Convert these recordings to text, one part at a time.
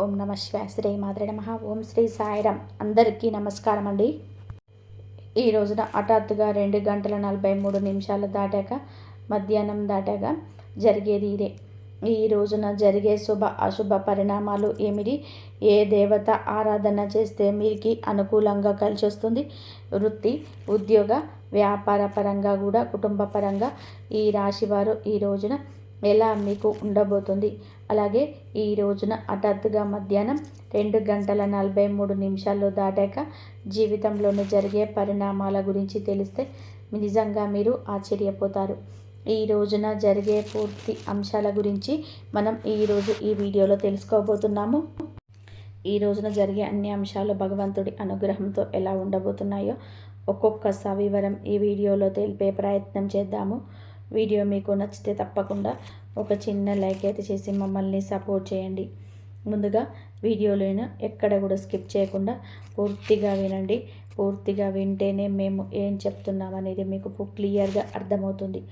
ఓం నమ శివాయ. శ్రీ మాత్రే నమః. ఓం శ్రీ సాయిరామ్. అందరికీ నమస్కారం అండి. ఈ రోజున హఠాత్తుగా 2 గంటల 43 నిమిషాలు దాటాక, మధ్యాహ్నం దాటాక జరిగేది ఇదే. ఈ రోజున జరిగే శుభ అశుభ పరిణామాలు ఏమిటి? ఏ దేవత ఆరాధన చేస్తే మీకు అనుకూలంగా కలిసి వస్తుంది? వృత్తి, ఉద్యోగ, వ్యాపార పరంగా కూడా, కుటుంబ పరంగా ఈ రాశివారు ఈ రోజున ఎలా మీకు ఉండబోతుంది? అలాగే ఈ రోజున హఠాత్తుగా మధ్యాహ్నం 2 గంటల 43 నిమిషాలు దాటాక జీవితంలోని జరిగే పరిణామాల గురించి తెలిస్తే నిజంగా మీరు ఆశ్చర్యపోతారు. ఈ రోజున జరిగే పూర్తి అంశాల గురించి మనం ఈరోజు ఈ వీడియోలో తెలుసుకోబోతున్నాము. ఈ రోజున జరిగే అన్ని అంశాలు భగవంతుడి అనుగ్రహంతో ఎలా ఉండబోతున్నాయో ఒక్కొక్క సవివరం ఈ వీడియోలో తెలిపే ప్రయత్నం చేద్దాము. వీడియో మీకు నచ్చితే తప్పకుండా ఒక చిన్న లైక్ అయితే చేసి మమ్మల్ని సపోర్ట్ చేయండి. ముందుగా వీడియోలోనే ఎక్కడ కూడా స్కిప్ చేయకుండా పూర్తిగా వినండి. పూర్తిగా వింటేనే మేము ఏం చెప్తున్నాం అనేది మీకు క్లియర్గా అర్థమవుతుంది.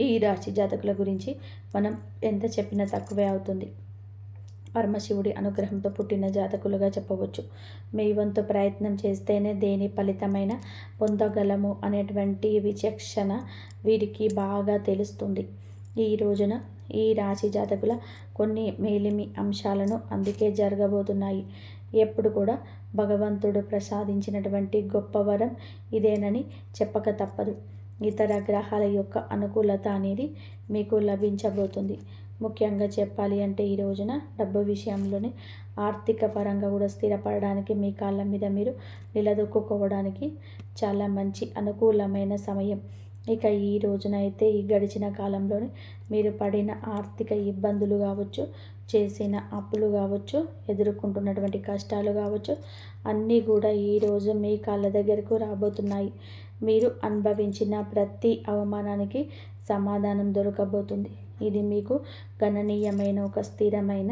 ఈ రాశి జాతకుల గురించి మనం ఎంత చెప్పినా తక్కువే అవుతుంది. పరమశివుడి అనుగ్రహంతో పుట్టిన జాతకులుగా చెప్పవచ్చు. మీ వంతు ప్రయత్నం చేస్తేనే దేని ఫలితమైన పొందగలము అనేటువంటి విచక్షణ వీరికి బాగా తెలుస్తుంది. ఈ రోజున ఈ రాశి జాతకుల కొన్ని మేలిమి అంశాలను అందుకే జరగబోతున్నాయి. ఎప్పుడు కూడా భగవంతుడు ప్రసాదించినటువంటి గొప్ప వరం ఇదేనని చెప్పక తప్పదు. ఇతర గ్రహాల యొక్క అనుకూలత అనేది మీకు లభించబోతుంది. ముఖ్యంగా చెప్పాలి అంటే ఈ రోజున డబ్బు విషయంలోనే ఆర్థిక పరంగా కూడా స్థిరపడడానికి, మీ కాళ్ళ మీద మీరు నిలదొక్కుకోవడానికి చాలా మంచి అనుకూలమైన సమయం. ఇక ఈ రోజున అయితే ఈ గడిచిన కాలంలోనే మీరు పడిన ఆర్థిక ఇబ్బందులు కావచ్చు, చేసిన అప్పులు కావచ్చు, ఎదుర్కొంటున్నటువంటి కష్టాలు కావచ్చు, అన్నీ కూడా ఈరోజు మీ కాళ్ళ దగ్గరకు రాబోతున్నాయి. మీరు అనుభవించిన ప్రతి అవమానానికి సమాధానం దొరకబోతుంది. ఇది మీకు గణనీయమైన ఒక స్థిరమైన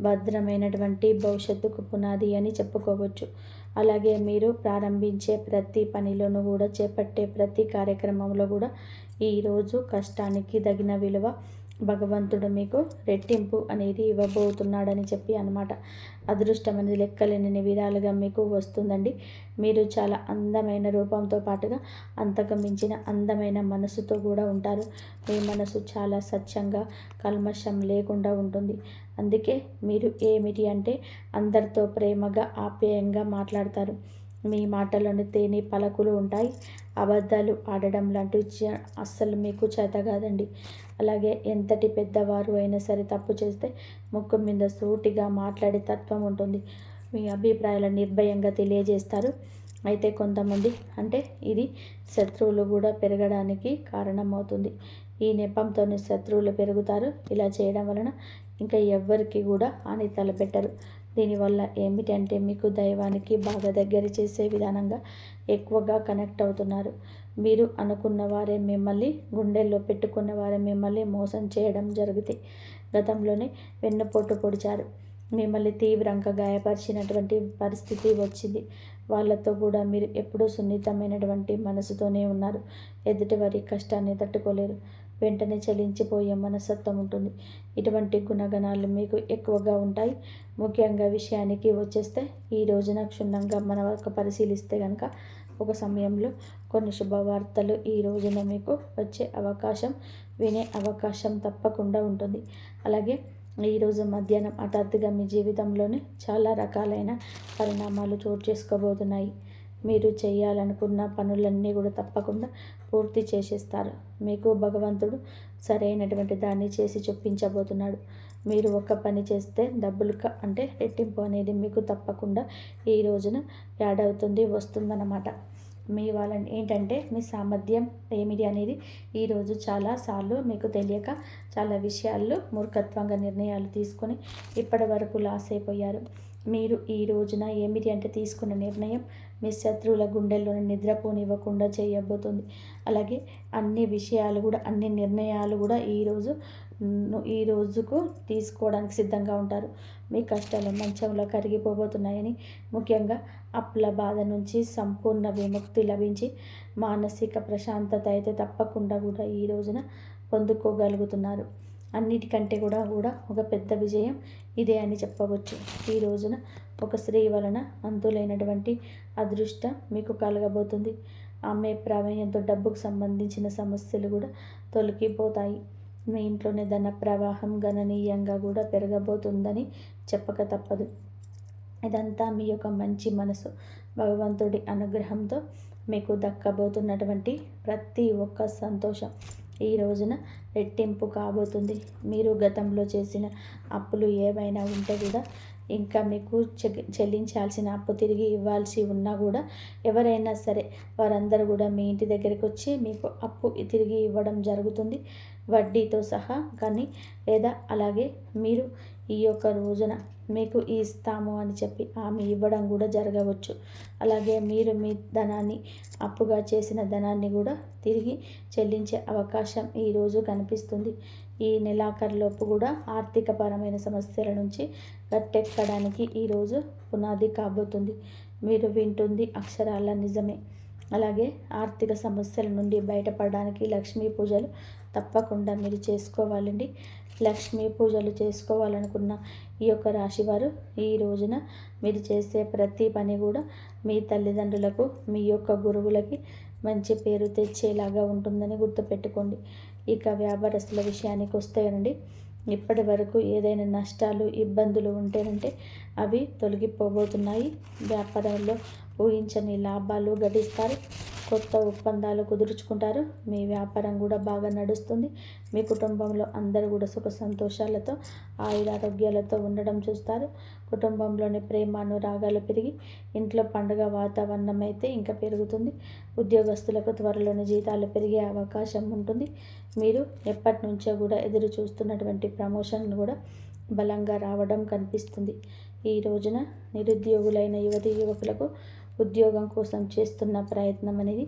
భద్రమైనటువంటి భవిష్యత్తుకు పునాది అని చెప్పుకోవచ్చు. అలాగే మీరు ప్రారంభించే ప్రతి పనిలోనూ కూడా, చేపట్టే ప్రతి కార్యక్రమంలో కూడా ఈరోజు కష్టానికి తగిన విలువ భగవంతుడు మీకు రెట్టింపు అనేది ఇవ్వబోతున్నాడని చెప్పి అన్నమాట. అదృష్టం అనేది లెక్కలేని విధాలుగా మీకు వస్తుందండి. మీరు చాలా అందమైన రూపంతో పాటుగా అంతకు మించిన అందమైన మనసుతో కూడా ఉంటారు. మీ మనసు చాలా స్వచ్ఛంగా, కల్మషం లేకుండా ఉంటుంది. అందుకే మీరు ఏమిటి అంటే అందరితో ప్రేమగా, ఆప్యాయంగా మాట్లాడతారు. మీ మాటలోని తేనె పలుకులు ఉంటాయి. అబద్ధాలు ఆడడం లాంటివి అస్సలు మీకు చేత కాదండి. అలాగే ఎంతటి పెద్దవారు అయినా సరే తప్పు చేస్తే ముక్కు మీద సూటిగా మాట్లాడే తత్వం ఉంటుంది. మీ అభిప్రాయాలను నిర్భయంగా తెలియజేస్తారు. అయితే కొంతమంది అంటే ఇది శత్రువులు కూడా పెరగడానికి కారణమవుతుంది. ఈ నెపంతోనే శత్రువులు పెరుగుతారు. ఇలా చేయడం వలన ఇంకా ఎవ్వరికి కూడా హాని తలపెట్టరు. దీనివల్ల ఏమిటంటే మీకు దైవానికి బాగా దగ్గర చేసే విధానంగా ఎక్కువగా కనెక్ట్ అవుతున్నారు. మీరు అనుకున్న వారే మిమ్మల్ని, గుండెల్లో పెట్టుకున్న వారే మిమ్మల్ని మోసం చేయడం జరుగుతాయి. గతంలోనే వెన్నుపోటు పొడిచారు, మిమ్మల్ని తీవ్రంగా గాయపరిచినటువంటి పరిస్థితి వచ్చింది. వాళ్ళతో కూడా మీరు ఎప్పుడూ సున్నితమైనటువంటి మనసుతోనే ఉన్నారు. ఎదుటివారి కష్టాన్ని తట్టుకోలేరు. వెంటనే చలించిపోయే మనస్తత్వం ఉంటుంది. ఇటువంటి గుణగణాలు మీకు ఎక్కువగా ఉంటాయి. ముఖ్యంగా విషయానికి వచ్చేస్తే ఈ రోజున క్షుణ్ణంగా మనం పరిశీలిస్తే కనుక ఒక సమయంలో కొన్ని శుభవార్తలు ఈ రోజున మీకు వచ్చే అవకాశం, వినే అవకాశం తప్పకుండా ఉంటుంది. అలాగే ఈరోజు మధ్యాహ్నం హఠాత్తుగా మీ జీవితంలోనే చాలా రకాలైన పరిణామాలు చోటు చేసుకోబోతున్నాయి. మీరు చేయాలనుకున్న పనులన్నీ కూడా తప్పకుండా పూర్తి చేసేస్తారు. మీకు భగవంతుడు సరైనటువంటి దాన్ని చేసి చూపించబోతున్నాడు. మీరు ఒక పని చేస్తే డబ్బులు అంటే రెట్టింపు అనేది మీకు తప్పకుండా ఈ రోజున యాడ్ అవుతుంది, వస్తుందన్నమాట. మీ వాళ్ళని ఏంటంటే మీ సామర్థ్యం ఏమిటి అనేది ఈరోజు చాలాసార్లు మీకు తెలియక చాలా విషయాల్లో మూర్ఖత్వంగా నిర్ణయాలు తీసుకొని ఇప్పటి వరకు లాస్ అయిపోయారు. మీరు ఈ రోజున ఏమిటి అంటే తీసుకున్న నిర్ణయం మీ శత్రువుల గుండెల్లోని నిద్రపోనివ్వకుండా చేయబోతుంది. అలాగే అన్ని విషయాలు కూడా, అన్ని నిర్ణయాలు కూడా ఈ రోజుకు తీసుకోవడానికి సిద్ధంగా ఉంటారు. మీ కష్టాలు మంచంలో కరిగిపోబోతున్నాయని, ముఖ్యంగా అప్పుల బాధ నుంచి సంపూర్ణ విముక్తి లభించి మానసిక ప్రశాంతత అయితే తప్పకుండా కూడా ఈ రోజున పొందుకోగలుగుతున్నారు. అన్నిటికంటే కూడా ఒక పెద్ద విజయం ఇదే అని చెప్పవచ్చు. ఈ రోజున ఒక స్త్రీ వలన అంతులేనటువంటి అదృష్టం మీకు కలగబోతుంది. ఆమె ప్రమేయంతో డబ్బుకు సంబంధించిన సమస్యలు కూడా తొలగిపోతాయి. మీ ఇంట్లోనే ధన ప్రవాహం గణనీయంగా కూడా పెరగబోతుందని చెప్పక తప్పదు. ఇదంతా మీ యొక్క మంచి మనసు, భగవంతుడి అనుగ్రహంతో మీకు దక్కబోతున్నటువంటి ప్రతి ఒక్క సంతోషం ఈ రోజున రెట్టింపు కాబోతుంది. మీరు గతంలో చేసిన అప్పులు ఏవైనా ఉంటే కూడా ఇంకా మీకు చెల్లించాల్సిన అప్పు తిరిగి ఇవ్వాల్సి ఉన్నా కూడా ఎవరైనా సరే వారందరూ కూడా మీ ఇంటి దగ్గరికి వచ్చి మీకు అప్పు తిరిగి ఇవ్వడం జరుగుతుంది, వడ్డీతో సహా. కానీ లేదా అలాగే మీరు ఈ యొక్క రోజున మీకు ఇస్తాము అని చెప్పి ఆమె ఇవ్వడం కూడా జరగవచ్చు. అలాగే మీరు మీ ధనాన్ని, అప్పుగా చేసిన ధనాన్ని కూడా తిరిగి చెల్లించే అవకాశం ఈరోజు కనిపిస్తుంది. ఈ నెలాఖరులోపు కూడా ఆర్థికపరమైన సమస్యల నుంచి గట్టెక్కడానికి ఈరోజు పునాది కాబోతుంది. మీరు వింటుంది అక్షరాల నిజమే. అలాగే ఆర్థిక సమస్యల నుండి బయటపడడానికి లక్ష్మీ పూజలు తప్పకుండా మీరు చేసుకోవాలండి. లక్ష్మీ పూజలు చేసుకోవాలనుకున్న ఈ యొక్క రాశివారు ఈ రోజున మీరు చేసే ప్రతి పని కూడా మీ తల్లిదండ్రులకు, మీ యొక్క గురువులకి మంచి పేరు తెచ్చేలాగా ఉంటుందని గుర్తుపెట్టుకోండి. ఇక వ్యాపారస్తుల విషయానికి వస్తేనండి, ఇప్పటి వరకు ఏదైనా నష్టాలు, ఇబ్బందులు ఉంటేనంటే అవి తొలగిపోబోతున్నాయి. వ్యాపారంలో ఊహించని లాభాలు గడిస్తారు. కొత్త ఒప్పందాలు కుదుర్చుకుంటారు. మీ వ్యాపారం కూడా బాగా నడుస్తుంది. మీ కుటుంబంలో అందరూ కూడా సుఖ సంతోషాలతో, ఆయురారోగ్యాలతో ఉండడం చూస్తారు. కుటుంబంలోని ప్రేమ, అనురాగాలు పెరిగి ఇంట్లో పండుగ వాతావరణం అయితే ఇంకా పెరుగుతుంది. ఉద్యోగస్తులకు త్వరలోని జీతాలు పెరిగే అవకాశం ఉంటుంది. మీరు ఎప్పటి నుంచో కూడా ఎదురు చూస్తున్నటువంటి ప్రమోషన్ కూడా బలంగా రావడం కనిపిస్తుంది. ఈ రోజున నిరుద్యోగులైన యువతీ యువకులకు ఉద్యోగం కోసం చేస్తున్న ప్రయత్నం అనేది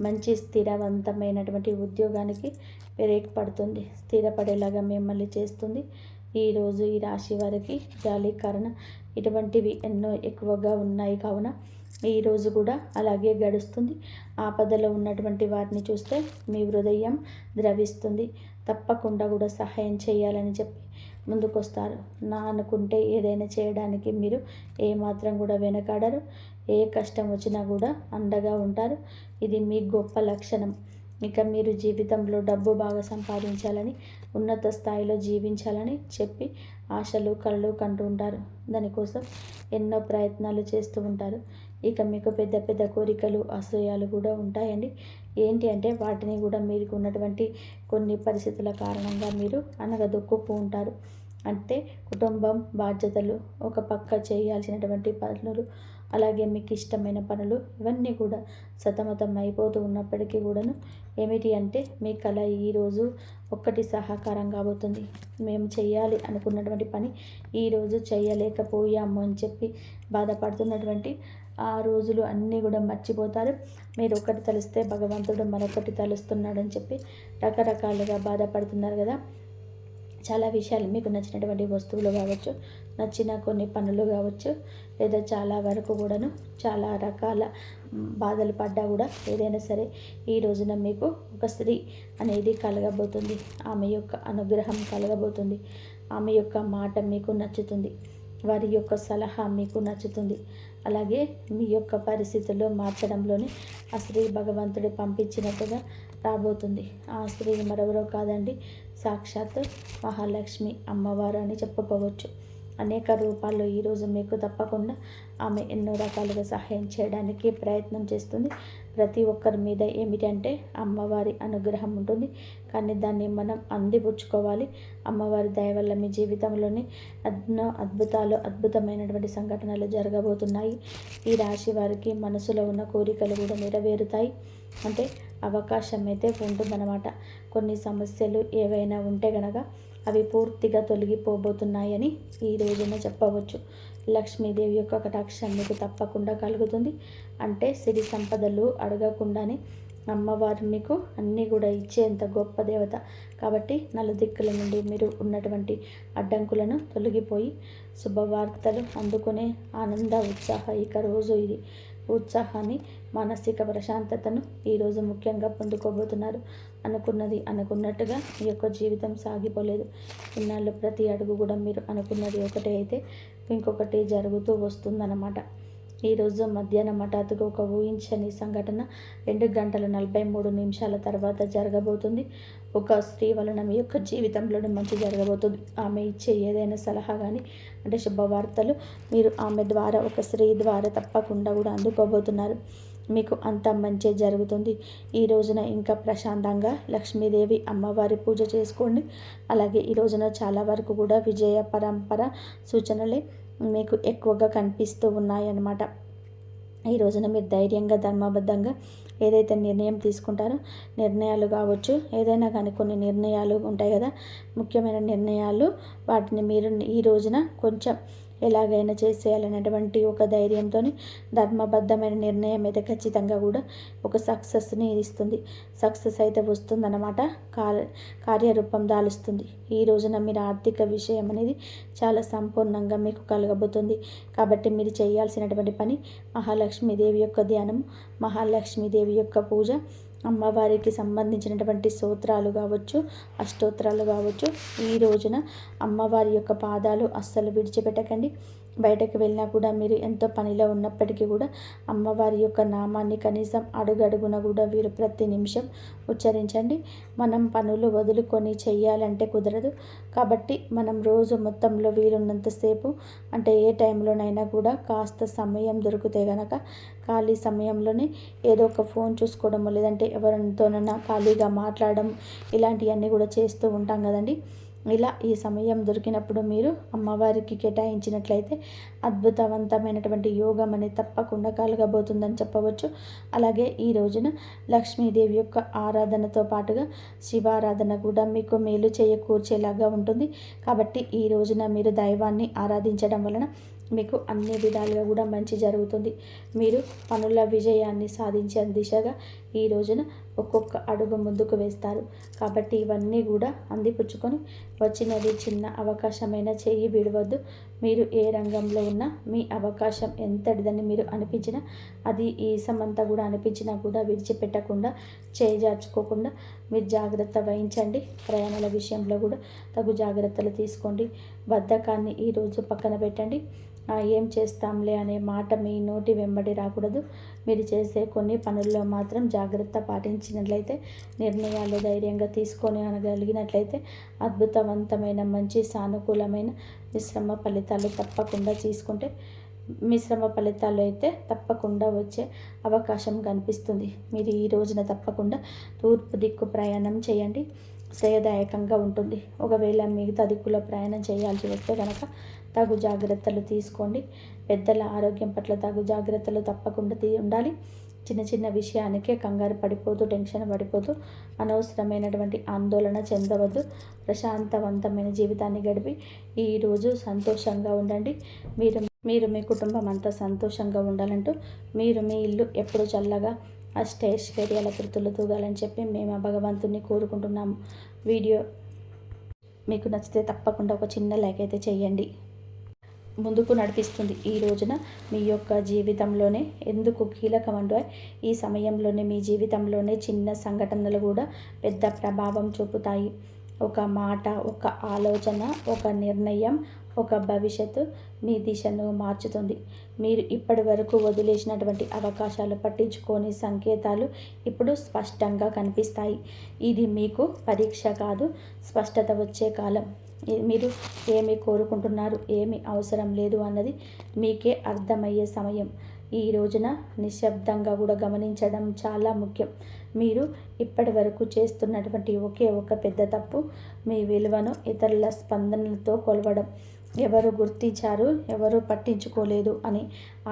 మంచి స్థిరవంతమైనటువంటి ఉద్యోగానికి బ్రేక్ పడుతుంది, స్థిరపడేలాగా మిమ్మల్ని చేస్తుంది. ఈరోజు ఈ రాశి వారికి జాలి, కరుణ ఇటువంటివి ఎన్నో ఎక్కువగా ఉన్నాయి. కావున ఈరోజు కూడా అలాగే గడుస్తుంది. ఆపదలో ఉన్నటువంటి వారిని చూస్తే మీ హృదయం ద్రవిస్తుంది. తప్పకుండా కూడా సహాయం చేయాలని చెప్పి ముందుకొస్తారు. నా అనుకుంటే ఏదైనా చేయడానికి మీరు ఏమాత్రం కూడా వెనకాడరు. ఏ కష్టం వచ్చినా కూడా అండగా ఉంటారు. ఇది మీ గొప్ప లక్షణం. ఇక మీరు జీవితంలో డబ్బు బాగా సంపాదించాలని, ఉన్నత స్థాయిలో జీవించాలని చెప్పి ఆశలు, కలలు కంటూ ఉంటారు. దానికోసం ఎన్నో ప్రయత్నాలు చేస్తూ ఉంటారు. ఇక మీకు పెద్ద పెద్ద కోరికలు, ఆశయాలు కూడా ఉంటాయండి. ఏంటి అంటే వాటిని కూడా మీకు ఉన్నటువంటి కొన్ని పరిస్థితుల కారణంగా మీరు అనగదొక్కుతూ ఉంటారు. అంటే కుటుంబం, బాధ్యతలు, ఒక పక్క చేయాల్సినటువంటి పనులు, అలాగే మీకు ఇష్టమైన పనులు, ఇవన్నీ కూడా సతమతం అయిపోతూ ఉన్నప్పటికీ కూడాను ఏమిటి అంటే మీ కళ ఈరోజు ఒక్కటి సహకారం కాబోతుంది. మేము చేయాలి అనుకున్నటువంటి పని ఈరోజు చేయలేకపోయాము అని చెప్పి బాధపడుతున్నటువంటి ఆ రోజులు అన్నీ కూడా మర్చిపోతారు. మీరు ఒకటి తలిస్తే భగవంతుడు మరొకటి తలుస్తున్నాడని చెప్పి రకరకాలుగా బాధపడుతున్నారు కదా. చాలా విషయాలు మీకు నచ్చినటువంటి వస్తువులు కావచ్చు, నచ్చిన కొన్ని పనులు కావచ్చు, లేదా చాలా వరకు కూడాను చాలా రకాల బాధలు పడ్డా కూడా ఏదైనా సరే ఈ రోజున మీకు ఒక స్త్రీ అనేది కలగబోతుంది. ఆమె యొక్క అనుగ్రహం కలగబోతుంది. ఆమె యొక్క మాట మీకు నచ్చుతుంది. వారి యొక్క సలహా మీకు నచ్చుతుంది. అలాగే మీ యొక్క పరిస్థితుల్లో మార్చడంలోనే ఆ స్త్రీ భగవంతుడు పంపించినట్టుగా రాబోతుంది. ఆ స్త్రీ మరెవరో కాదండి, సాక్షాత్ మహాలక్ష్మి అమ్మవారు అని చెప్పుకోవచ్చు. అనేక రూపాల్లో ఈరోజు మీకు తప్పకుండా ఆమె ఎన్నో రకాలుగా సహాయం చేయడానికి ప్రయత్నం చేస్తుంది. ప్రతి ఒక్కరి మీద ఏమిటంటే అమ్మవారి అనుగ్రహం ఉంటుంది. కానీ దాన్ని మనం అందిపుచ్చుకోవాలి. అమ్మవారి దయ వల్ల మీ జీవితంలోని ఎన్నో అద్భుతమైనటువంటి సంఘటనలు జరగబోతున్నాయి. ఈ రాశి వారికి మనసులో ఉన్న కోరికలు కూడా నెరవేరుతాయి. అంటే అవకాశం అయితే ఉంటుందన్నమాట. కొన్ని సమస్యలు ఏవైనా ఉంటే గనక అవి పూర్తిగా తొలగిపోబోతున్నాయని ఈ రోజున చెప్పవచ్చు. లక్ష్మీదేవి యొక్క కటాక్షం మీకు తప్పకుండా కలుగుతుంది. అంటే సిరి సంపదలు అడగకుండానే అమ్మవారు మీకు అన్నీ కూడా ఇచ్చేంత గొప్ప దేవత. కాబట్టి నలుదిక్కుల నుండి మీరు ఉన్నటువంటి అడ్డంకులను తొలగిపోయి శుభవార్తలు అందుకునే ఆనంద ఉత్సాహ ఇక రోజు ఇది. ఉత్సాహాన్ని, మానసిక ప్రశాంతతను ఈరోజు ముఖ్యంగా పొందుకోబోతున్నారు. అనుకున్నది అనుకున్నట్టుగా మీ యొక్క జీవితం సాగిపోలేదు. ఇన్నాళ్ళు ప్రతి అడుగు కూడా మీరు అనుకున్నది ఒకటే అయితే ఇంకొకటి జరుగుతూ వస్తుందన్నమాట. ఈరోజు మధ్యాహ్నం హఠాత్తుగా ఒక ఊహించని సంఘటన 2 గంటల 43 నిమిషాల తర్వాత జరగబోతుంది. ఒక స్త్రీ వలన మీ యొక్క జీవితంలోనే మంచి జరగబోతుంది. ఆమె ఇచ్చే ఏదైనా సలహా కానీ అంటే శుభవార్తలు మీరు ఆమె ద్వారా, ఒక స్త్రీ ద్వారా తప్పకుండా కూడా అందుకోబోతున్నారు. మీకు అంత మంచి జరుగుతుంది. ఈ రోజున ఇంకా ప్రశాంతంగా లక్ష్మీదేవి అమ్మవారి పూజ చేసుకోండి. అలాగే ఈ రోజున చాలా వరకు కూడా విజయ పరంపర సూచనలే మీకు ఎక్కువగా కనిపిస్తూ ఉన్నాయన్నమాట. ఈ రోజున మీరు ధైర్యంగా, ధర్మబద్ధంగా ఏదైతే నిర్ణయం తీసుకుంటారో, నిర్ణయాలు కావచ్చు, ఏదైనా కానీ కొన్ని నిర్ణయాలు ఉంటాయి కదా, ముఖ్యమైన నిర్ణయాలు, వాటిని మీరు ఈ రోజున కొంచెం ఎలాగైనా చేసేయాలనేటువంటి ఒక ధైర్యంతో ధర్మబద్ధమైన నిర్ణయం అయితే ఖచ్చితంగా కూడా ఒక సక్సెస్ని ఇస్తుంది. సక్సెస్ అయితే వస్తుందన్నమాట. కార్యరూపం దాలుస్తుంది. ఈ రోజున మీరు ఆర్థిక విషయం అనేది చాలా సంపూర్ణంగా మీకు కలగబోతుంది. కాబట్టి మీరు చేయాల్సినటువంటి పని మహాలక్ష్మీదేవి యొక్క ధ్యానం, మహాలక్ష్మీదేవి యొక్క పూజ, అమ్మవారికి సంబంధించినటువంటి స్తోత్రాలు కావచ్చు, అష్టోత్తరాలు కావచ్చు. ఈ రోజున అమ్మవారి యొక్క పాదాలు అస్సలు విడిచిపెట్టకండి. బయటకు వెళ్ళినా కూడా మీరు ఎంతో పనిలో ఉన్నప్పటికీ కూడా అమ్మవారి యొక్క నామాన్ని కనీసం అడుగడుగున కూడా వీరు ప్రతి నిమిషం ఉచ్చరించండి. మనం పనులు వదులుకొని చెయ్యాలంటే కుదరదు. కాబట్టి మనం రోజు మొత్తంలో వీలున్నంతసేపు అంటే ఏ టైంలోనైనా కూడా కాస్త సమయం దొరికితే గనక ఖాళీ సమయంలోనే ఏదో ఒక ఫోన్ చూసుకోవడము, లేదంటే ఎవరితోనైనా ఖాళీగా మాట్లాడడం, ఇలాంటివన్నీ కూడా చేస్తూ ఉంటాం కదండి. ఇలా ఈ సమయం దొరికినప్పుడు మీరు అమ్మవారికి కేటాయించినట్లయితే అద్భుతవంతమైనటువంటి యోగం అనేది తప్పకుండా కలగబోతుందని చెప్పవచ్చు. అలాగే ఈ రోజున లక్ష్మీదేవి యొక్క ఆరాధనతో పాటుగా శివారాధన కూడా మీకు మేలు చేకూర్చేలాగా ఉంటుంది. కాబట్టి ఈ రోజున మీరు దైవాన్ని ఆరాధించడం వలన మీకు అన్ని విధాలుగా కూడా మంచి జరుగుతుంది. మీరు పనుల విజయాన్ని సాధించే దిశగా ఈ రోజున ఒక్కొక్క అడుగు ముందుకు వేస్తారు. కాబట్టి ఇవన్నీ కూడా అందిపుచ్చుకొని వచ్చినది చిన్న అవకాశమైన చేయి విడవద్దు. మీరు ఏ రంగంలో ఉన్నా మీ అవకాశం ఎంతటిదని మీరు అనిపించినా, అది ఈ సమంతా కూడా అనిపించినా కూడా విడిచిపెట్టకుండా, చేజార్చుకోకుండా మీరు జాగ్రత్త వహించండి. ప్రయాణాల విషయంలో కూడా తగు జాగ్రత్తలు తీసుకోండి. బద్ధకాన్ని ఈరోజు పక్కన పెట్టండి. ఏం చేస్తాంలే అనే మాట మీ నోటి వెంబడి రాకూడదు. మీరు చేసే కొన్ని పనుల్లో మాత్రం జాగ్రత్త పాటించినట్లయితే, నిర్ణయాలు ధైర్యంగా తీసుకొని అనగలిగినట్లయితే అద్భుతవంతమైన మంచి సానుకూలమైన మిశ్రమ ఫలితాలు తప్పకుండా తీసుకుంటే మిశ్రమ ఫలితాలు అయితే తప్పకుండా వచ్చే అవకాశం కనిపిస్తుంది. మీరు ఈ రోజున తప్పకుండా తూర్పు దిక్కు ప్రయాణం చేయండి. శ్రేయదాయకంగా ఉంటుంది. ఒకవేళ మిగతా దిక్కులో ప్రయాణం చేయాల్సి వస్తే కనుక తగు జాగ్రత్తలు తీసుకోండి. పెద్దల ఆరోగ్యం పట్ల తగు జాగ్రత్తలు తప్పకుండా ఉండాలి. చిన్న చిన్న విషయానికే కంగారు పడిపోతూ, టెన్షన్ పడిపోతూ అనవసరమైనటువంటి ఆందోళన చెందవద్దు. ప్రశాంతవంతమైన జీవితాన్ని గడిపి ఈరోజు సంతోషంగా ఉండండి. మీరు మీ కుటుంబం అంతా సంతోషంగా ఉండాలంటూ మీరు మీ ఇల్లు ఎప్పుడు చల్లగా అష్టైశ్వర్యాల కృతులు తూగాలని చెప్పి మేము ఆ భగవంతుని కోరుకుంటున్నాము. వీడియో మీకు నచ్చితే తప్పకుండా ఒక చిన్న లైక్ అయితే చేయండి. ముందుకు నడిపిస్తుంది. ఈ రోజున మీ యొక్క జీవితంలోనే ఎందుకు కీలకం అంటే ఈ సమయంలోనే మీ జీవితంలోనే చిన్న సంఘటనలు కూడా పెద్ద ప్రభావం చూపుతాయి. ఒక మాట, ఒక ఆలోచన, ఒక నిర్ణయం, ఒక భవిష్యత్తు మీ దిశను మార్చుతుంది. మీరు ఇప్పటి వరకు వదిలేసినటువంటి అవకాశాలు, పట్టించుకోని సంకేతాలు ఇప్పుడు స్పష్టంగా కనిపిస్తాయి. ఇది మీకు పరీక్ష కాదు, స్పష్టత వచ్చే కాలం. మీరు ఏమి కోరుకుంటున్నారు, ఏమి అవసరం లేదు అన్నది మీకే అర్థమయ్యే సమయం. ఈ రోజున నిశ్శబ్దంగా కూడా గమనించడం చాలా ముఖ్యం. మీరు ఇప్పటి వరకు చేస్తున్నటువంటి ఒకే ఒక పెద్ద తప్పు మీ విలువను ఇతరుల స్పందనలతో కొలవడం. ఎవరు గుర్తించారు, ఎవరు పట్టించుకోలేదు అని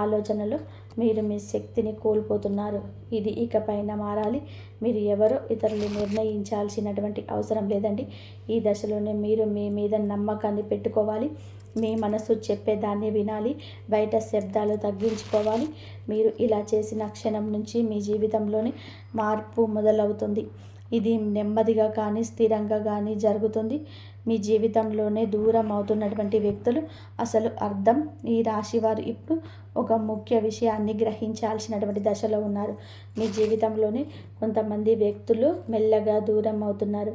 ఆలోచనలో మీరు మీ శక్తిని కోల్పోతున్నారు. ఇది ఇకపైన మారాలి. మీరు ఎవరో ఇతరులు నిర్ణయించాల్సినటువంటి అవసరం లేదండి. ఈ దశలోనే మీరు మీ మీద నమ్మకాన్ని పెట్టుకోవాలి. మీ మనసు చెప్పేదాన్ని వినాలి. బయట శబ్దాలు తగ్గించుకోవాలి. మీరు ఇలా చేసిన క్షణం నుంచి మీ జీవితంలోని మార్పు మొదలవుతుంది. ఇది నెమ్మదిగా కానీ స్థిరంగా కానీ జరుగుతుంది. మీ జీవితంలోనే దూరం అవుతున్నటువంటి వ్యక్తులు అసలు అర్థం. ఈ రాశి వారు ఇప్పుడు ఒక ముఖ్య విషయాన్ని గ్రహించాల్సినటువంటి దశలో ఉన్నారు. మీ జీవితంలోనే కొంతమంది వ్యక్తులు మెల్లగా దూరం అవుతున్నారు.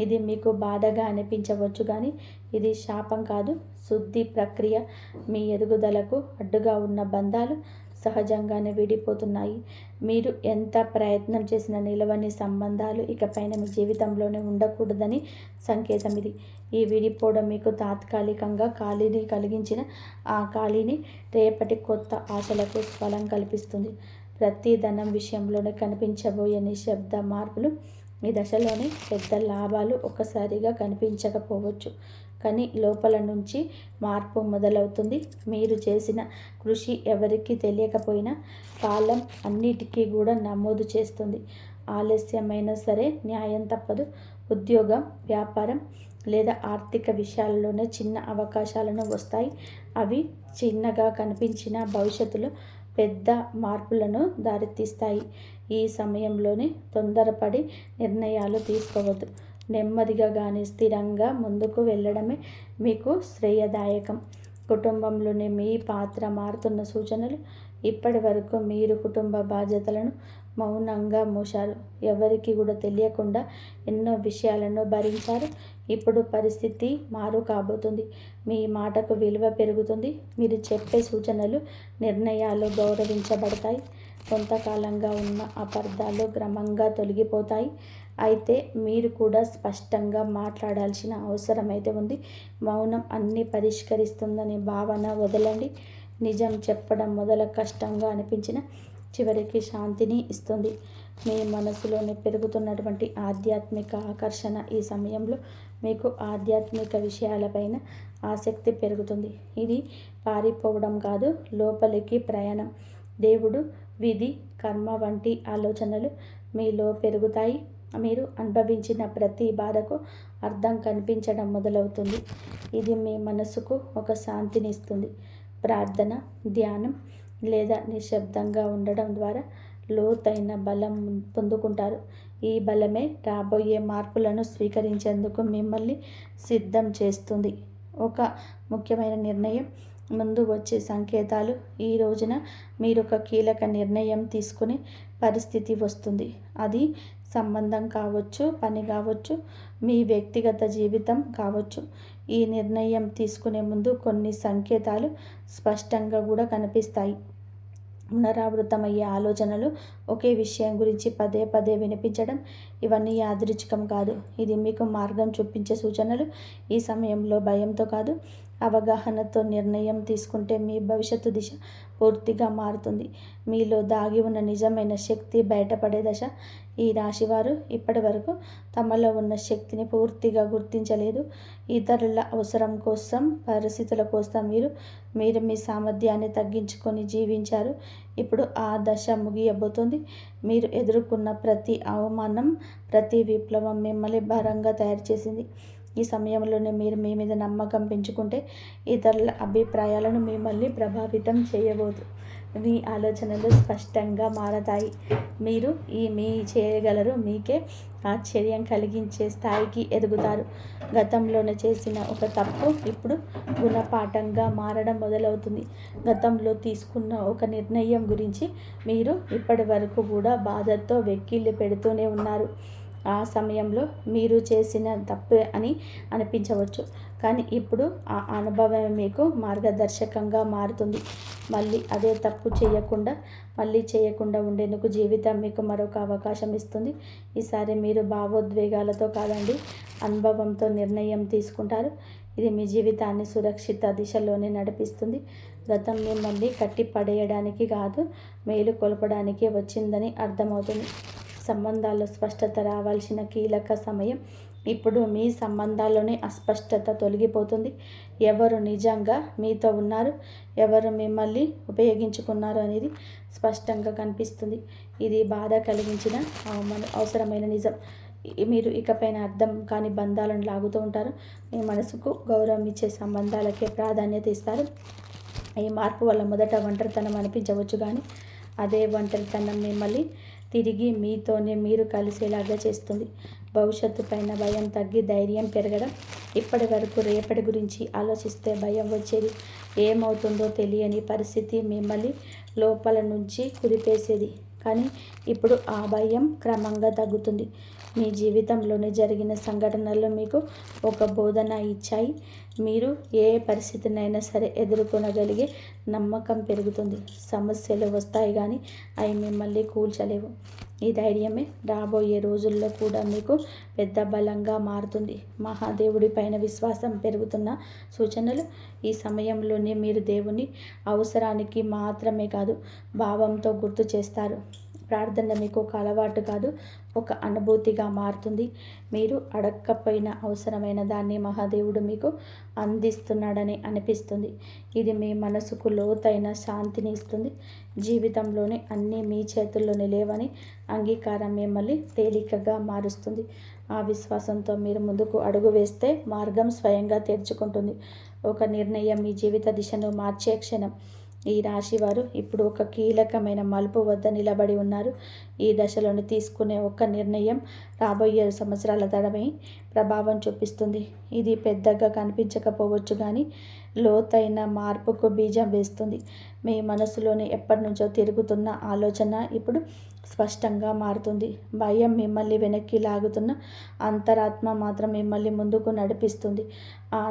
ఇది మీకు బాధగా అనిపించవచ్చు, కానీ ఇది శాపం కాదు, శుద్ధి ప్రక్రియ. మీ ఎదుగుదలకు అడ్డుగా ఉన్న బంధాలు సహజంగానే విడిపోతున్నాయి. మీరు ఎంత ప్రయత్నం చేసినా నిలవని సంబంధాలు ఇకపైన మీ జీవితంలోనే ఉండకూడదని సంకేతం ఇది. ఈ విడిపోవడం మీకు తాత్కాలికంగా ఖాళీని కలిగించిన ఆ ఖాళీని రేపటి కొత్త ఆశలకు బలం కల్పిస్తుంది. ప్రతి ధనం విషయంలోనే కనిపించబోయే నిశ్శబ్ద మార్పులు. ఈ దశలోనే పెద్ద లాభాలు ఒక్కసారిగా కనిపించకపోవచ్చు, కానీ లోపల నుంచి మార్పు మొదలవుతుంది. మీరు చేసిన కృషి ఎవరికీ తెలియకపోయినా కాలం అన్నిటికీ కూడా నమోదు చేస్తుంది. ఆలస్యమైనా సరే న్యాయం తప్పదు. ఉద్యోగం, వ్యాపారం లేదా ఆర్థిక విషయాల్లోనే చిన్న అవకాశాలను వస్తాయి. అవి చిన్నగా కనిపించిన భవిష్యత్తులో పెద్ద మార్పులను దారితీస్తాయి. ఈ సమయంలోనే తొందరపడి నిర్ణయాలు తీసుకోవద్దు. నెమ్మదిగా కానీ స్థిరంగా ముందుకు వెళ్ళడమే మీకు శ్రేయదాయకం. కుటుంబంలోని మీ పాత్ర మారుతున్న సూచనలు. ఇప్పటి వరకు మీరు కుటుంబ బాధ్యతలను మౌనంగా మోశారు. ఎవరికి కూడా తెలియకుండా ఎన్నో విషయాలను భరించారు. ఇప్పుడు పరిస్థితి మారు కాబోతుంది. మీ మాటకు విలువ పెరుగుతుంది. మీరు చెప్పే సూచనలు, నిర్ణయాలు గౌరవించబడతాయి. కొంతకాలంగా ఉన్న అపార్థాలు క్రమంగా తొలగిపోతాయి. అయితే మీరు కూడా స్పష్టంగా మాట్లాడాల్సిన అవసరమైతే ఉంది. మౌనం అన్నీ పరిష్కరిస్తుందనే భావన వదలండి. నిజం చెప్పడం మొదల కష్టంగా అనిపించిన చివరికి శాంతిని ఇస్తుంది. మీ మనసులోని పెరుగుతున్నటువంటి ఆధ్యాత్మిక ఆకర్షణ. ఈ సమయంలో మీకు ఆధ్యాత్మిక విషయాలపైన ఆసక్తి పెరుగుతుంది. ఇది పారిపోవడం కాదు, లోపలికి ప్రయాణం. దేవుడు, విధి, కర్మ వంటి ఆలోచనలు మీలో పెరుగుతాయి. మీరు అనుభవించిన ప్రతి బాధకు అర్థం కనిపించడం మొదలవుతుంది. ఇది మీ మనసుకు ఒక శాంతిని ఇస్తుంది. ప్రార్థన, ధ్యానం లేదా నిశ్శబ్దంగా ఉండడం ద్వారా లోతైన బలం పొందుకుంటారు. ఈ బలమే రాబోయే మార్పులను స్వీకరించేందుకు మిమ్మల్ని సిద్ధం చేస్తుంది. ఒక ముఖ్యమైన నిర్ణయం ముందు వచ్చే సంకేతాలు. ఈ రోజున మీరు ఒక కీలక నిర్ణయం తీసుకునే పరిస్థితి వస్తుంది. అది సంబంధం కావచ్చు, పని కావచ్చు, మీ వ్యక్తిగత జీవితం కావచ్చు. ఈ నిర్ణయం తీసుకునే ముందు కొన్ని సంకేతాలు స్పష్టంగా కూడా కనిపిస్తాయి. పునరావృతమయ్యే ఆలోచనలు, ఒకే విషయం గురించి పదే పదే వినిపించడం, ఇవన్నీ యాదృచ్ఛికం కాదు. ఇది మీకు మార్గం చూపించే సూచనలు. ఈ సమయంలో భయంతో కాదు, అవగాహనతో నిర్ణయం తీసుకుంటే మీ భవిష్యత్తు దిశ పూర్తిగా మారుతుంది. మీలో దాగి ఉన్న నిజమైన శక్తి బయటపడే దశ. ఈ రాశివారు ఇప్పటి వరకు తమలో ఉన్న శక్తిని పూర్తిగా గుర్తించలేదు. ఇతరుల అవసరం కోసం, పరిస్థితుల కోసం మీరు మీ సామర్థ్యాన్ని తగ్గించుకొని జీవించారు. ఇప్పుడు ఆ దశ ముగియబోతోంది. మీరు ఎదుర్కొన్న ప్రతి అవమానం, ప్రతి విప్లవం మిమ్మల్ని భారంగా తయారు చేసింది. ఈ సమయంలోనే మీరు మీ మీద నమ్మకం పెంచుకుంటే ఇతరుల అభిప్రాయాలను మిమ్మల్ని ప్రభావితం చేయబోదు. మీ ఆలోచనలు స్పష్టంగా మారతాయి. మీరు మీ చేయగలరు. మీకే ఆశ్చర్యం కలిగించే స్థాయికి ఎదుగుతారు. గతంలోనే చేసిన ఒక తప్పు ఇప్పుడు గుణపాఠంగా మారడం మొదలవుతుంది. గతంలో తీసుకున్న ఒక నిర్ణయం గురించి మీరు ఇప్పటి వరకు కూడా బాధతో వెక్కిళ్ళు పెడుతూనే ఉన్నారు. ఆ సమయంలో మీరు చేసిన తప్పే అని అనిపించవచ్చు, కానీ ఇప్పుడు ఆ అనుభవం మీకు మార్గదర్శకంగా మారుతుంది. మళ్ళీ అదే తప్పు చేయకుండా ఉండేందుకు జీవితం మీకు మరొక అవకాశం ఇస్తుంది. ఈసారి మీరు భావోద్వేగాలతో కాదండి, అనుభవంతో నిర్ణయం తీసుకుంటారు. ఇది మీ జీవితాన్ని సురక్షిత దిశలోనే నడిపిస్తుంది. గతం మిమ్మల్ని కట్టి పడేయడానికి కాదు, మేలు కొలపడానికి వచ్చిందని అర్థమవుతుంది. సంబంధాల్లో స్పష్టత రావాల్సిన కీలక సమయం. ఇప్పుడు మీ సంబంధాల్లోనే అస్పష్టత తొలగిపోతుంది. ఎవరు నిజంగా మీతో ఉన్నారు, ఎవరు మిమ్మల్ని ఉపయోగించుకున్నారు అనేది స్పష్టంగా కనిపిస్తుంది. ఇది బాధ కలిగించిన అవసరమైన నిజం. మీరు ఇకపైన అర్థం కాని బంధాలను లాగుతూ ఉంటారు. మీ మనసుకు గౌరవం ఇచ్చే సంబంధాలకే ప్రాధాన్యత ఇస్తారు. ఈ మార్పు వల్ల మొదట ఒంటరితనం అనిపించవచ్చు, కానీ అదే ఒంటరితనం మిమ్మల్ని తిరిగి మీతోనే మీరు కలిసేలాగా చేస్తుంది. భవిష్యత్తు పైన భయం తగ్గి ధైర్యం పెరగడం. ఇప్పటి వరకు రేపటి గురించి ఆలోచిస్తే భయం వచ్చేది. ఏమవుతుందో తెలియని పరిస్థితి మిమ్మల్ని లోపల నుంచి కుదిపేసేది. కానీ ఇప్పుడు ఆ భయం క్రమంగా తగ్గుతుంది. మీ జీవితంలోనే జరిగిన సంఘటనలు మీకు ఒక బోధన ఇచ్చాయి. మీరు ఏ పరిస్థితినైనా సరే ఎదుర్కొనగలిగే నమ్మకం పెరుగుతుంది. సమస్యలు వస్తాయి కానీ అవి మిమ్మల్ని కూల్చలేవు. ఈ ధైర్యమే రాబోయే రోజుల్లో కూడా మీకు పెద్ద బలంగా మారుతుంది. మహాదేవుడి పైన విశ్వాసం పెరుగుతున్న సూచనలు. ఈ సమయంలోనే మీరు దేవుని అవసరానికి మాత్రమే కాదు, భావంతో గుర్తు చేస్తారు. ప్రార్థన మీకు ఒక అలవాటు కాదు, ఒక అనుభూతిగా మారుతుంది. మీరు అడగకపోయినా అవసరమైన దాన్ని మహాదేవుడు మీకు అందిస్తున్నాడని అనిపిస్తుంది. ఇది మీ మనసుకు లోతైన శాంతిని ఇస్తుంది. జీవితంలోని అన్నీ మీ చేతుల్లోనే లేవని అంగీకారం మిమ్మల్ని తేలికగా మారుస్తుంది. ఆ విశ్వాసంతో మీరు ముందుకు అడుగు వేస్తే మార్గం స్వయంగా తెరుచుకుంటుంది. ఒక నిర్ణయం మీ జీవిత దిశను మార్చే క్షణం. ఈ రాశి వారు ఇప్పుడు ఒక కీలకమైన మలుపు వద్ద నిలబడి ఉన్నారు. ఈ దశలోని తీసుకునే ఒక నిర్ణయం రాబోయే సంవత్సరాల తడమే ప్రభావం చూపిస్తుంది. ఇది పెద్దగా కనిపించకపోవచ్చు కానీ లోతైన మార్పుకు బీజం వేస్తుంది. మీ మనసులోని ఎప్పటి నుంచో తిరుగుతున్న ఆలోచన ఇప్పుడు స్పష్టంగా మారుతుంది. భయం మిమ్మల్ని వెనక్కి లాగుతున్న అంతరాత్మ మాత్రం మిమ్మల్ని ముందుకు నడిపిస్తుంది. ఆ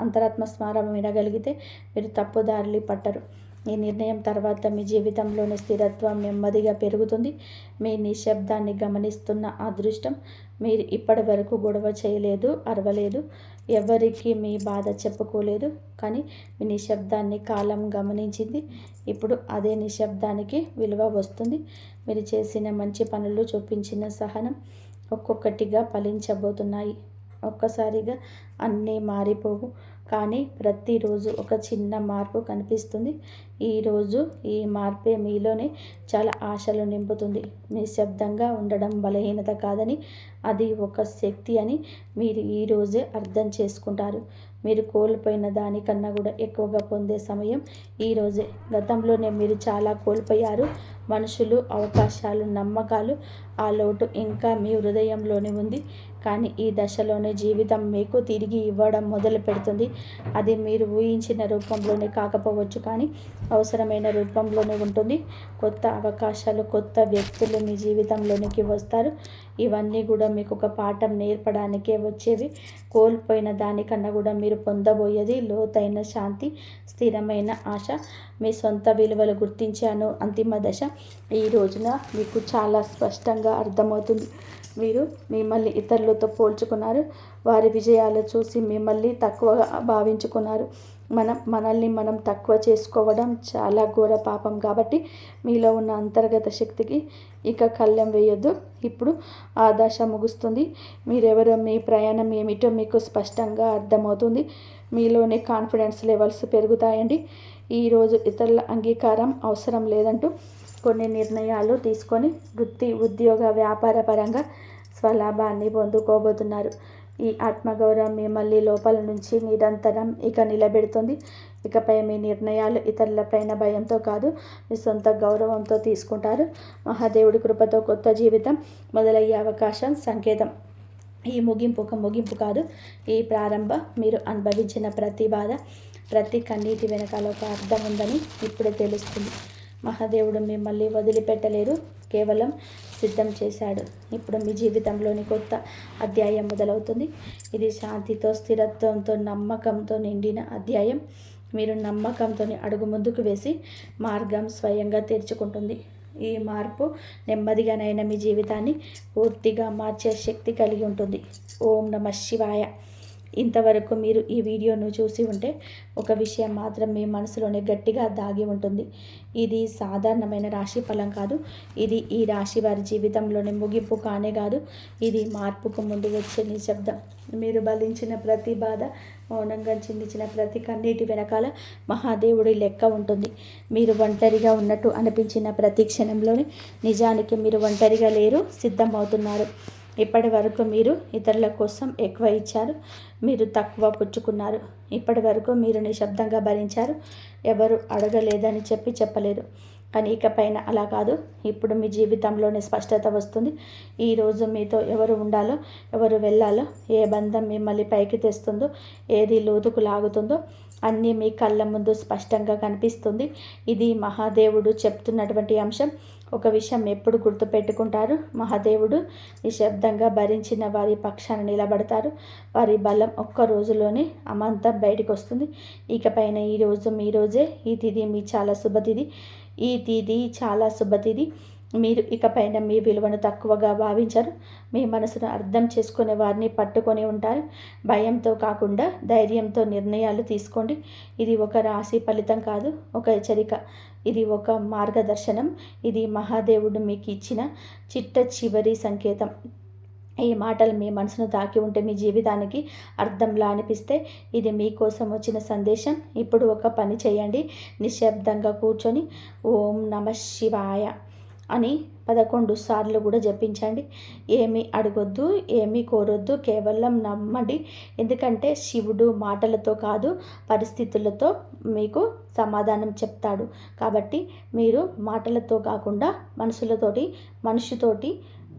అంతరాత్మ స్మారం వినగలిగితే మీరు తప్పుదారులు పట్టరు. ఈ నిర్ణయం తర్వాత మీ జీవితంలోని స్థిరత్వం నెమ్మదిగా పెరుగుతుంది. మీ నిశ్శబ్దాన్ని గమనిస్తున్న అదృష్టం. మీరు ఇప్పటి వరకు గొడవ చేయలేదు, అరవలేదు, ఎవరికి మీ బాధ చెప్పుకోలేదు. కానీ మీ నిశ్శబ్దాన్ని కాలం గమనించింది. ఇప్పుడు అదే నిశ్శబ్దానికి విలువ వస్తుంది. మీరు చేసిన మంచి పనులు, చూపించిన సహనం ఒక్కొక్కటిగా ఫలించబోతున్నాయి. ఒక్కసారిగా అన్నీ మారిపోవు, కానీ ప్రతిరోజు ఒక చిన్న మార్పు కనిపిస్తుంది. ఈరోజు ఈ మార్పే మీలోనే చాలా ఆశలు నింపుతుంది. నిశ్శబ్దంగా ఉండడం బలహీనత కాదని, అది ఒక శక్తి అని మీరు ఈరోజే అర్థం చేసుకుంటారు. మీరు కోల్పోయిన దానికన్నా కూడా ఎక్కువగా పొందే సమయం ఈరోజే. గతంలోనే మీరు చాలా కోల్పోయారు. మనుషులు, అవకాశాలు, నమ్మకాలు. ఆ లోటు ఇంకా మీ హృదయంలోనే ఉంది. కానీ ఈ దశలోనే జీవితం మీకు తిరిగి ఇవ్వడం మొదలు పెడుతుంది. అది మీరు ఊహించిన రూపంలోనే కాకపోవచ్చు, కానీ అవసరమైన రూపంలోనే ఉంటుంది. కొత్త అవకాశాలు, కొత్త వ్యక్తులు మీ జీవితంలోనికి వస్తారు. ఇవన్నీ కూడా మీకు ఒక పాఠం నేర్పడానికే వచ్చేవి. కోల్పోయిన దానికన్నా కూడా మీరు పొందబోయేది లోతైన శాంతి, స్థిరమైన ఆశ, మీ సొంత విలువలు గుర్తించాను అంతిమ దశ. ఈ రోజున మీకు చాలా స్పష్టంగా అర్థమవుతుంది. మీరు మిమ్మల్ని ఇతరులతో పోల్చుకున్నారు. వారి విజయాలు చూసి మిమ్మల్ని తక్కువగా భావించుకున్నారు. మనల్ని మనం తక్కువ చేసుకోవడం చాలా ఘోర పాపం. కాబట్టి మీలో ఉన్న అంతర్గత శక్తికి ఇక కళ్ళెం వేయొద్దు. ఇప్పుడు ఆ దశ ముగుస్తుంది. మీరెవరో, మీ ప్రయాణం ఏమిటో మీకు స్పష్టంగా అర్థమవుతుంది. మీలోని కాన్ఫిడెన్స్ లెవెల్స్ పెరుగుతాయండి. ఈరోజు ఇతరుల అంగీకారం అవసరం లేదంటూ కొన్ని నిర్ణయాలు తీసుకొని వృత్తి, ఉద్యోగ, వ్యాపార పరంగా స్వలాభాన్ని పొందుకోబోతున్నారు. ఈ ఆత్మగౌరవం మిమ్మల్ని లోపల నుంచి నిరంతరం ఇక నిలబెడుతుంది. ఇకపై మీ నిర్ణయాలు ఇతరులపైన భయంతో కాదు, మీ సొంత గౌరవంతో తీసుకుంటారు. మహాదేవుడి కృపతో కొత్త జీవితం మొదలయ్యే అవకాశం సంకేతం. ఈ ముగింపు ఒక ముగింపు కాదు, ఈ ప్రారంభం. మీరు అనుభవించిన ప్రతి బాధ, ప్రతి కన్నీటి వెనకాల ఒక అర్థం ఉందని ఇప్పుడే తెలుస్తుంది. మహాదేవుడు మిమ్మల్ని వదిలిపెట్టలేరు, కేవలం సిద్ధం చేశాడు. ఇప్పుడు మీ జీవితంలోని కొత్త అధ్యాయం మొదలవుతుంది. ఇది శాంతితో, స్థిరత్వంతో, నమ్మకంతో నిండిన అధ్యాయం. మీరు నమ్మకంతో అడుగు ముందుకు వేసి మార్గం స్వయంగా తెరుచుకుంటుంది. ఈ మార్పు నెమ్మదిగానైనా మీ జీవితాన్ని పూర్తిగా మార్చే శక్తి కలిగి ఉంటుంది. ఓం నమః శివాయ. ఇంతవరకు మీరు ఈ వీడియోను చూసి ఉంటే ఒక విషయం మాత్రం మీ మనసులోనే గట్టిగా దాగి ఉంటుంది. ఇది సాధారణమైన రాశి ఫలం కాదు. ఇది ఈ రాశి వారి జీవితంలోని ముగింపు కానే కాదు. ఇది మార్పుకు ముందు వచ్చే నిశ్శబ్దం. మీరు బలించిన ప్రతి బాధ, మౌనంగా చిందించిన ప్రతి కన్నీటి వెనకాల మహాదేవుడి లెక్క ఉంటుంది. మీరు ఒంటరిగా ఉన్నట్టు అనిపించిన ప్రతి క్షణంలోనే నిజానికి మీరు ఒంటరిగా లేరు, సిద్ధమవుతున్నారు. ఇప్పటి వరకు మీరు ఇతరుల కోసం ఎక్కువ ఇచ్చారు, మీరు తక్కువ పుచ్చుకున్నారు. ఇప్పటి వరకు మీరు నిశ్శబ్దంగా భరించారు, ఎవరు అడగలేదని చెప్పలేదు. కానీ ఇకపైన అలా కాదు. ఇప్పుడు మీ జీవితంలోనే స్పష్టత వస్తుంది. ఈరోజు మీతో ఎవరు ఉండాలో, ఎవరు వెళ్ళాలో, ఏ బంధం మిమ్మల్ని పైకి తెస్తుందో, ఏది లోతుకు లాగుతుందో అన్నీ మీ కళ్ళ ముందు స్పష్టంగా కనిపిస్తుంది. ఇది మహాదేవుడు చెప్తున్నటువంటి అంశం. ఒక విషయం ఎప్పుడు గుర్తుపెట్టుకుంటారు, మహాదేవుడు నిశ్శబ్దంగా భరించిన వారి పక్షాన నిలబడతారు. వారి బలం ఒక్క రోజులోనే అమాంతం బయటకు వస్తుంది. ఇకపైన ఈరోజు మీ రోజే. ఈ తిథి మీ చాలా శుభతిథి. ఈ తిథి చాలా శుభతిథి. మీరు ఇకపైన మీ విలువను తక్కువగా భావించరు. మీ మనసును అర్థం చేసుకునే వారిని పట్టుకొని ఉంటారు. భయంతో కాకుండా ధైర్యంతో నిర్ణయాలు తీసుకోండి. ఇది ఒక రాశి ఫలితం కాదు, ఒక హెచ్చరిక. ఇది ఒక మార్గదర్శనం. ఇది మహాదేవుడు మీకు ఇచ్చిన చిట్ట చివరి సంకేతం. ఈ మాటలు మీ మనసును తాకి ఉంటే, మీ జీవితానికి అర్థంలా అనిపిస్తే ఇది మీకోసం వచ్చిన సందేశం. ఇప్పుడు ఒక పని చేయండి. నిశ్శబ్దంగా కూర్చొని ఓం నమః శివాయ అని 11 సార్లు కూడా జపించండి. ఏమీ అడగొద్దు, ఏమీ కోరొద్దు, కేవలం నమ్మండి. ఎందుకంటే శివుడు మాటలతో కాదు, పరిస్థితులతో మీకు సమాధానం చెప్తాడు. కాబట్టి మీరు మాటలతో కాకుండా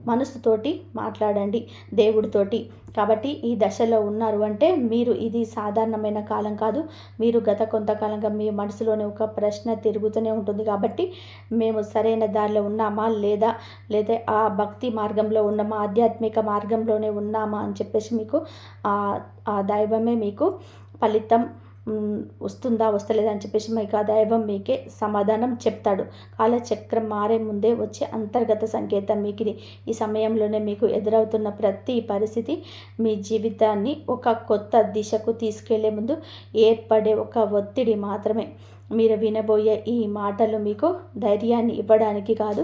మనసుతోటి మాట్లాడండి దేవుడితోటి. కాబట్టి ఈ దశలో ఉన్నారు అంటే మీరు, ఇది సాధారణమైన కాలం కాదు. మీరు గత కొంతకాలంగా మీ మనసులోనే ఒక ప్రశ్న తిరుగుతూనే ఉంటుంది. కాబట్టి మేము సరైన దారిలో ఉన్నామా లేదా ఆ భక్తి మార్గంలో ఉన్నామా, ఆధ్యాత్మిక మార్గంలోనే ఉన్నామా అని చెప్పేసి మీకు ఆ దైవమే మీకు ఫలితం వస్తుందా వస్తలేదా అని చెప్పేసి మీకు ఆ దైవం మీకే సమాధానం చెప్తాడు. కాలచక్రం మారే ముందే వచ్చే అంతర్గత సంకేతం మీకు ఇది. ఈ సమయంలోనే మీకు ఎదురవుతున్న ప్రతి పరిస్థితి మీ జీవితాన్ని ఒక కొత్త దిశకు తీసుకెళ్లే ముందు ఏర్పడే ఒక ఒత్తిడి మాత్రమే. మీరు వినబోయే ఈ మాటలు మీకు ధైర్యాన్ని ఇవ్వడానికి కాదు,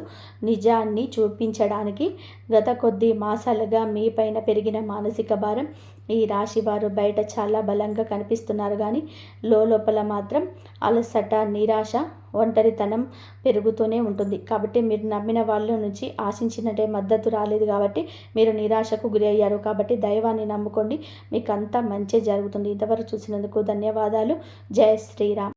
నిజాన్ని చూపించడానికి. గత కొద్ది మాసాలుగా మీ పైన పెరిగిన మానసిక భారం, ఈ రాశి వారు బయట చాలా బలంగా కనిపిస్తున్నారు, కానీ లోపల మాత్రం అలసట, నిరాశ, ఒంటరితనం పెరుగుతూనే ఉంటుంది. కాబట్టి మీరు నమ్మిన వాళ్ళ నుంచి ఆశించినట్టే మద్దతు రాలేదు కాబట్టి మీరు నిరాశకు గురి అయ్యారు. కాబట్టి దైవాన్ని నమ్ముకోండి, మీకు అంతా మంచి జరుగుతుంది. ఇంతవరకు చూసినందుకు ధన్యవాదాలు. జై శ్రీరామ్.